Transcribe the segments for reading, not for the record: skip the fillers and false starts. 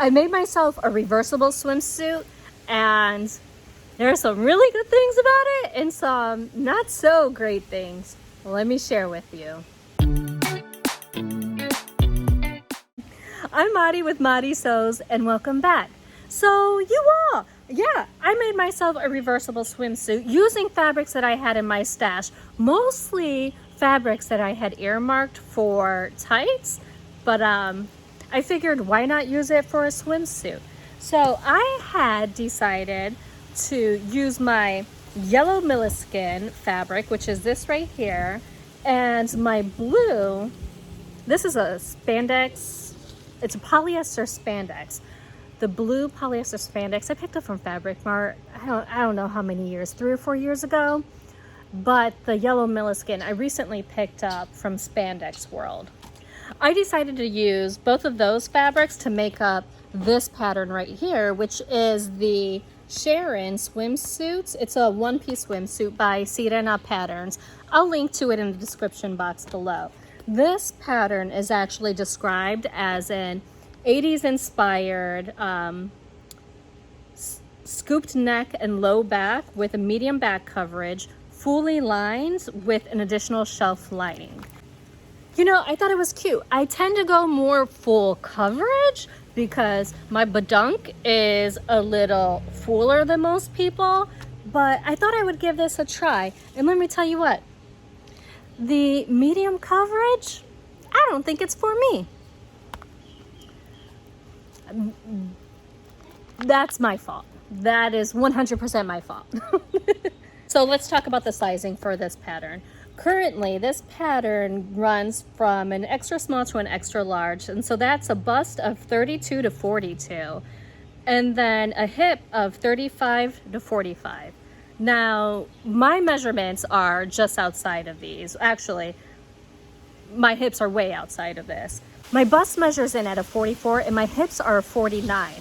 I made myself a reversible swimsuit, and there are some really good things about it and some not so great things. Let me share with you. I'm Maddie with Maddie Sews, and welcome back. So I made myself a reversible swimsuit using fabrics that I had in my stash, mostly fabrics that I had earmarked for tights, but I figured why not use it for a swimsuit. So I had decided to use my yellow moleskin fabric, which is this right here, and my blue, this is a spandex, it's a polyester spandex. The blue polyester spandex I picked up from Fabric Mart, I don't know how many years, 3 or 4 years ago. But the yellow moleskin I recently picked up from Spandex World. I decided to use both of those fabrics to make up this pattern right here, which is the Sharon Swimsuit. It's a one-piece swimsuit by Sirena Patterns. I'll link to it in the description box below. This pattern is actually described as an 80s inspired scooped neck and low back with a medium back coverage, fully lined with an additional shelf lining. You know, I thought it was cute. I tend to go more full coverage because my badunk is a little fuller than most people, but I thought I would give this a try. And let me tell you what, the medium coverage, I don't think it's for me. That's my fault. That is 100% my fault. So let's talk about the sizing for this pattern. Currently, this pattern runs from an extra small to an extra large, and so that's a bust of 32 to 42, and then a hip of 35 to 45. Now, my measurements are just outside of these. Actually, my hips are way outside of this. My bust measures in at a 44 and my hips are a 49.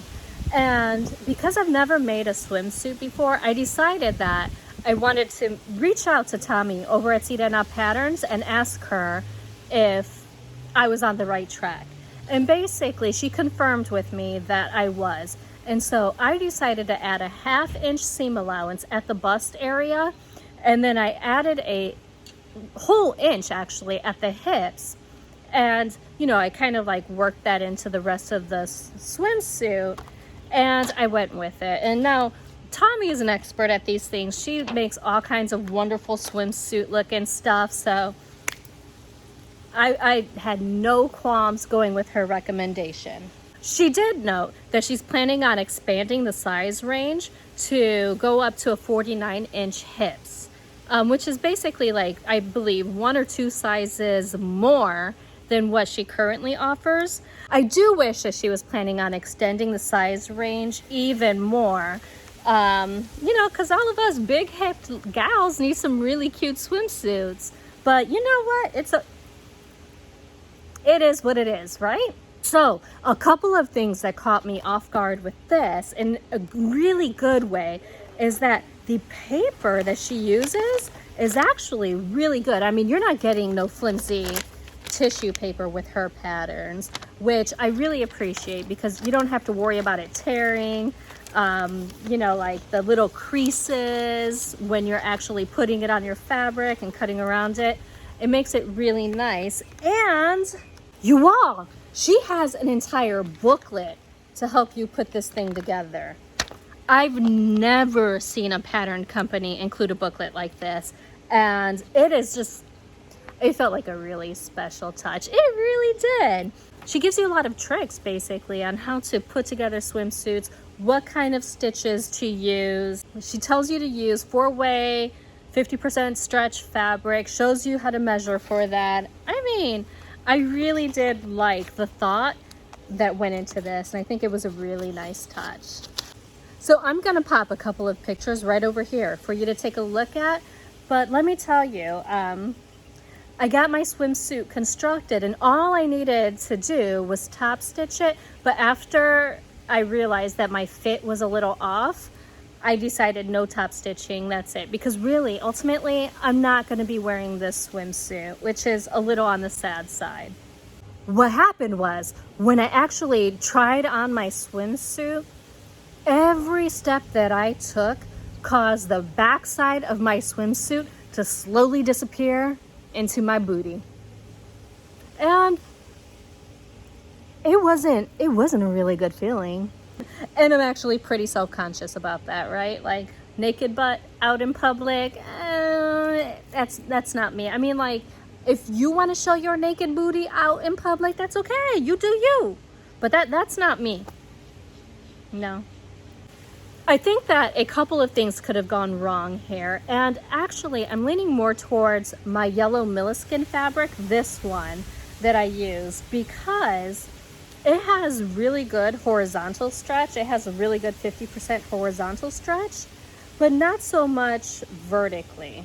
And because I've never made a swimsuit before, I decided that I wanted to reach out to Tommy over at Sirena Patterns and ask her if I was on the right track. And basically, she confirmed with me that I was. And so I decided to add a 1/2 inch seam allowance at the bust area. And then I added a whole inch actually at the hips. And, you know, I kind of like worked that into the rest of the swimsuit, and I went with it. And now Tommy is an expert at these things. She makes all kinds of wonderful swimsuit looking stuff. So I had no qualms going with her recommendation. She did note that she's planning on expanding the size range to go up to a 49-inch hips, which is basically like, I believe, 1 or 2 sizes more than what she currently offers. I do wish that she was planning on extending the size range even more, you know, because all of us big hipped gals need some really cute swimsuits. But you know what? It is what it is, right? So a couple of things that caught me off guard with this in a really good way is that the paper that she uses is actually really good. I mean, you're not getting no flimsy tissue paper with her patterns, which I really appreciate because you don't have to worry about it tearing, you know, like the little creases when you're actually putting it on your fabric and cutting around it. It makes it really nice. And you all, she has an entire booklet to help you put this thing together. I've never seen a pattern company include a booklet like this, and it is just, it felt like a really special touch. It really did. She gives you a lot of tricks basically on how to put together swimsuits, what kind of stitches to use. She tells you to use 4-way, 50% stretch fabric, shows you how to measure for that. I mean, I really did like the thought that went into this, and I think it was a really nice touch. So I'm gonna pop a couple of pictures right over here for you to take a look at, but let me tell you, I got my swimsuit constructed and all I needed to do was top stitch it, but after I realized that my fit was a little off, I decided no top stitching, that's it. Because really, ultimately, I'm not gonna be wearing this swimsuit, which is a little on the sad side. what happened was when I actually tried on my swimsuit, every step that I took caused the backside of my swimsuit to slowly disappear into my booty. And it wasn't a really good feeling. And I'm actually pretty self-conscious about that, right? Like naked butt out in public, that's not me. I mean, like, if you want to show your naked booty out in public, that's okay. You do you. But that's not me. No. I think that a couple of things could have gone wrong here. And actually, I'm leaning more towards my yellow moleskin fabric, this one that I use, because it has really good horizontal stretch. It has a really good 50% horizontal stretch, but not so much vertically.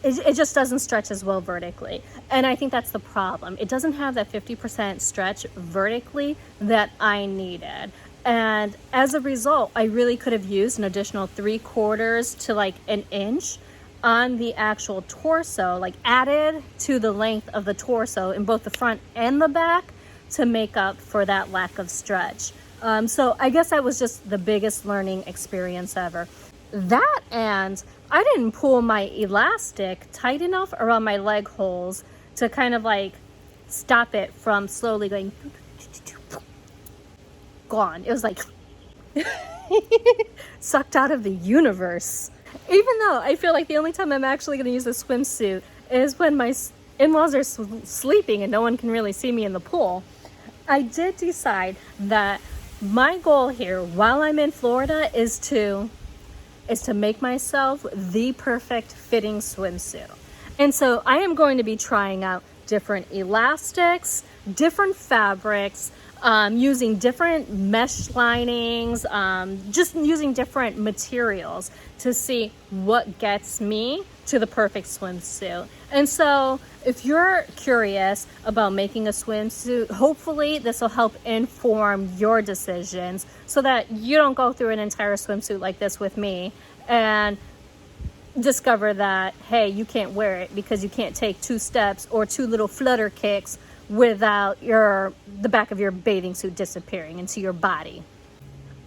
It just doesn't stretch as well vertically. And I think that's the problem. It doesn't have that 50% stretch vertically that I needed. And as a result, I really could have used an additional 3/4 to like an inch on the actual torso, like added to the length of the torso in both the front and the back to make up for that lack of stretch. So I guess that was just the biggest learning experience ever. That, and I didn't pull my elastic tight enough around my leg holes to kind of like stop it from slowly going gone. It was like sucked out of the universe. Even though I feel like the only time I'm actually going to use a swimsuit is when my in-laws are sleeping and no one can really see me in the pool, I did decide that my goal here while I'm in Florida is to make myself the perfect fitting swimsuit. And so I am going to be trying out different elastics, different fabrics, using different mesh linings, just using different materials to see what gets me to the perfect swimsuit. And so if you're curious about making a swimsuit, hopefully this will help inform your decisions so that you don't go through an entire swimsuit like this with me and discover that, hey, you can't wear it because you can't take 2 steps or 2 little flutter kicks without the back of your bathing suit disappearing into your body.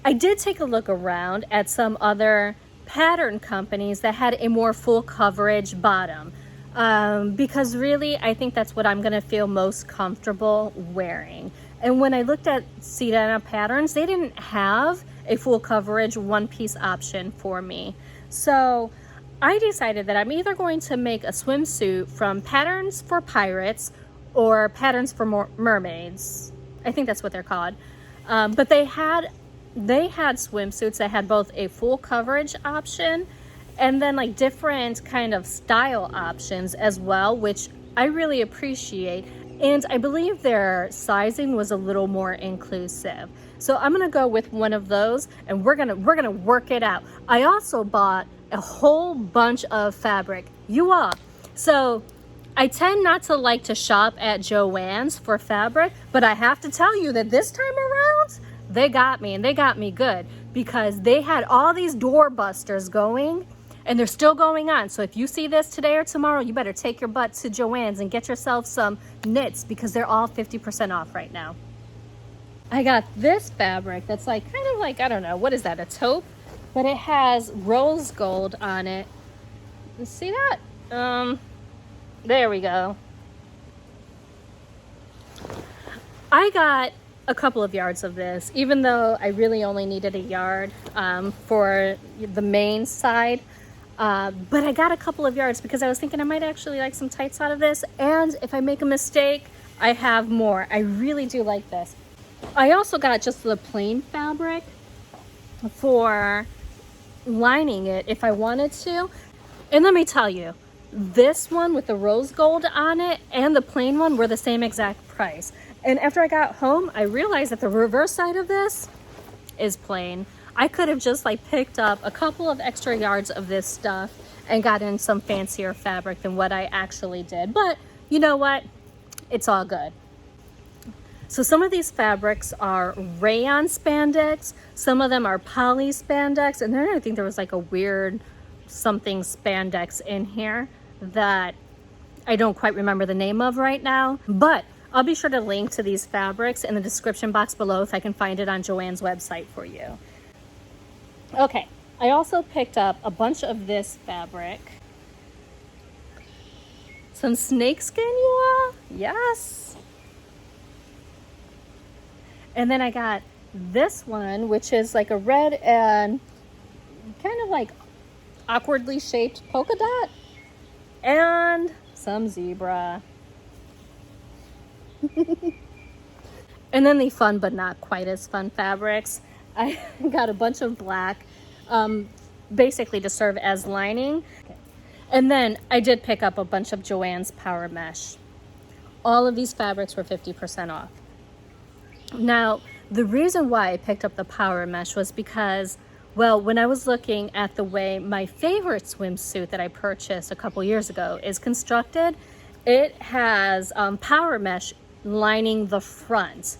I did take a look around at some other pattern companies that had a more full coverage bottom, because really I think that's what I'm going to feel most comfortable wearing. And when I looked at Sienna Patterns, they didn't have a full coverage one-piece option for me. So I decided that I'm either going to make a swimsuit from Patterns for Pirates or Patterns for Mermaids. I think that's what they're called. But they had swimsuits that had both a full coverage option and then like different kind of style options as well, which I really appreciate. And I believe their sizing was a little more inclusive. So I'm gonna go with one of those and we're gonna work it out. I also bought a whole bunch of fabric. So I tend not to like to shop at Joann's for fabric, but I have to tell you that this time around, they got me, and they got me good, because they had all these door busters going, and they're still going on. So if you see this today or tomorrow, you better take your butt to Joann's and get yourself some knits, because they're all 50% off right now. I got this fabric that's like, kind of like, I don't know, what is that, a taupe? But it has rose gold on it. You see that? There we go. I got a couple of yards of this, even though I really only needed a yard for the main side. But I got a couple of yards because I was thinking I might actually like some tights out of this. And if I make a mistake, I have more. I really do like this. I also got just the plain fabric for lining it if I wanted to. And let me tell you, this one with the rose gold on it and the plain one were the same exact price. And after I got home, I realized that the reverse side of this is plain. I could have just like picked up a couple of extra yards of this stuff and gotten some fancier fabric than what I actually did. But you know what? It's all good. So some of these fabrics are rayon spandex, some of them are poly spandex, and then I think there was like a weird something spandex in here that I don't quite remember the name of right now, but I'll be sure to link to these fabrics in the description box below if I can find it on Joann's website for you. Okay, I also picked up a bunch of this fabric. Some snakeskin, you all? Yes. And then I got this one, which is like a red and kind of like awkwardly shaped polka dot. And some zebra. And then the fun but not quite as fun fabrics. I got a bunch of black, basically to serve as lining. And then I did pick up a bunch of Joann's Power Mesh. All of these fabrics were 50% off. Now, the reason why I picked up the Power Mesh was because, well, when I was looking at the way my favorite swimsuit that I purchased a couple years ago is constructed, it has Power Mesh lining the front.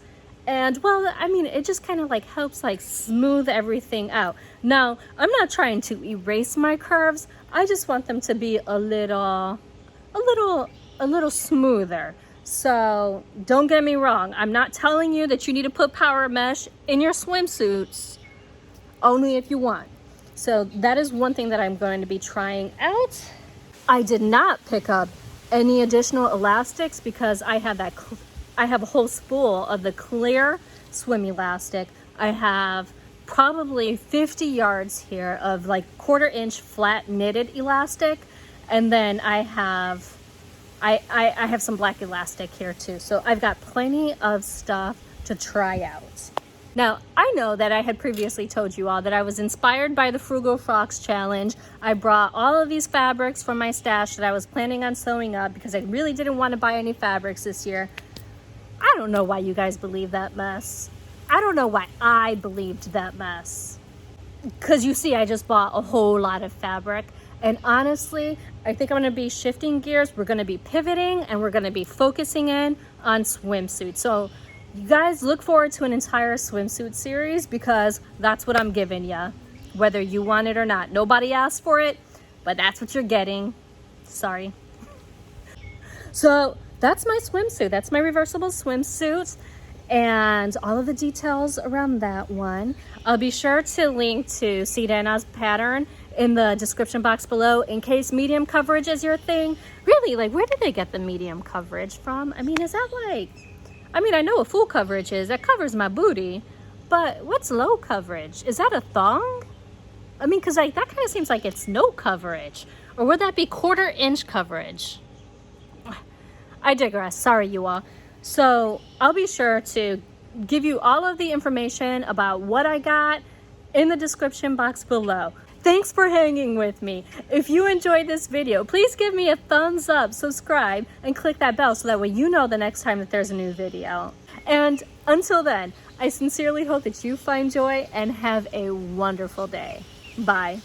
And well, I mean, it just kind of like helps like smooth everything out. Now, I'm not trying to erase my curves. I just want them to be a little smoother. So don't get me wrong. I'm not telling you that you need to put Power Mesh in your swimsuits, only if you want. So that is one thing that I'm going to be trying out. I did not pick up any additional elastics because I have a whole spool of the clear swim elastic. I have probably 50 yards here of like 1/4 inch flat knitted elastic. And then I have some black elastic here too. So I've got plenty of stuff to try out. Now, I know that I had previously told you all that I was inspired by the Frugal Frocks Challenge. I brought all of these fabrics from my stash that I was planning on sewing up because I really didn't want to buy any fabrics this year. I don't know why you guys believe that mess. I don't know why I believed that mess. Because you see, I just bought a whole lot of fabric. And honestly, I think I'm going to be shifting gears. We're going to be pivoting and we're going to be focusing in on swimsuits. So you guys look forward to an entire swimsuit series because that's what I'm giving you, whether you want it or not. Nobody asked for it, but that's what you're getting. Sorry. So that's my swimsuit. That's my reversible swimsuit and all of the details around that one. I'll be sure to link to Sirena's pattern in the description box below in case medium coverage is your thing. Really, like, where did they get the medium coverage from? I mean, is that like, I mean, I know what full coverage is. That covers my booty. But what's low coverage? Is that a thong? I mean, because like, that kind of seems like it's no coverage. Or would that be 1/4 inch coverage? I digress. Sorry, you all. So I'll be sure to give you all of the information about what I got in the description box below. Thanks for hanging with me. If you enjoyed this video, please give me a thumbs up, subscribe, and click that bell so that way you know the next time that there's a new video. And until then, I sincerely hope that you find joy and have a wonderful day. Bye.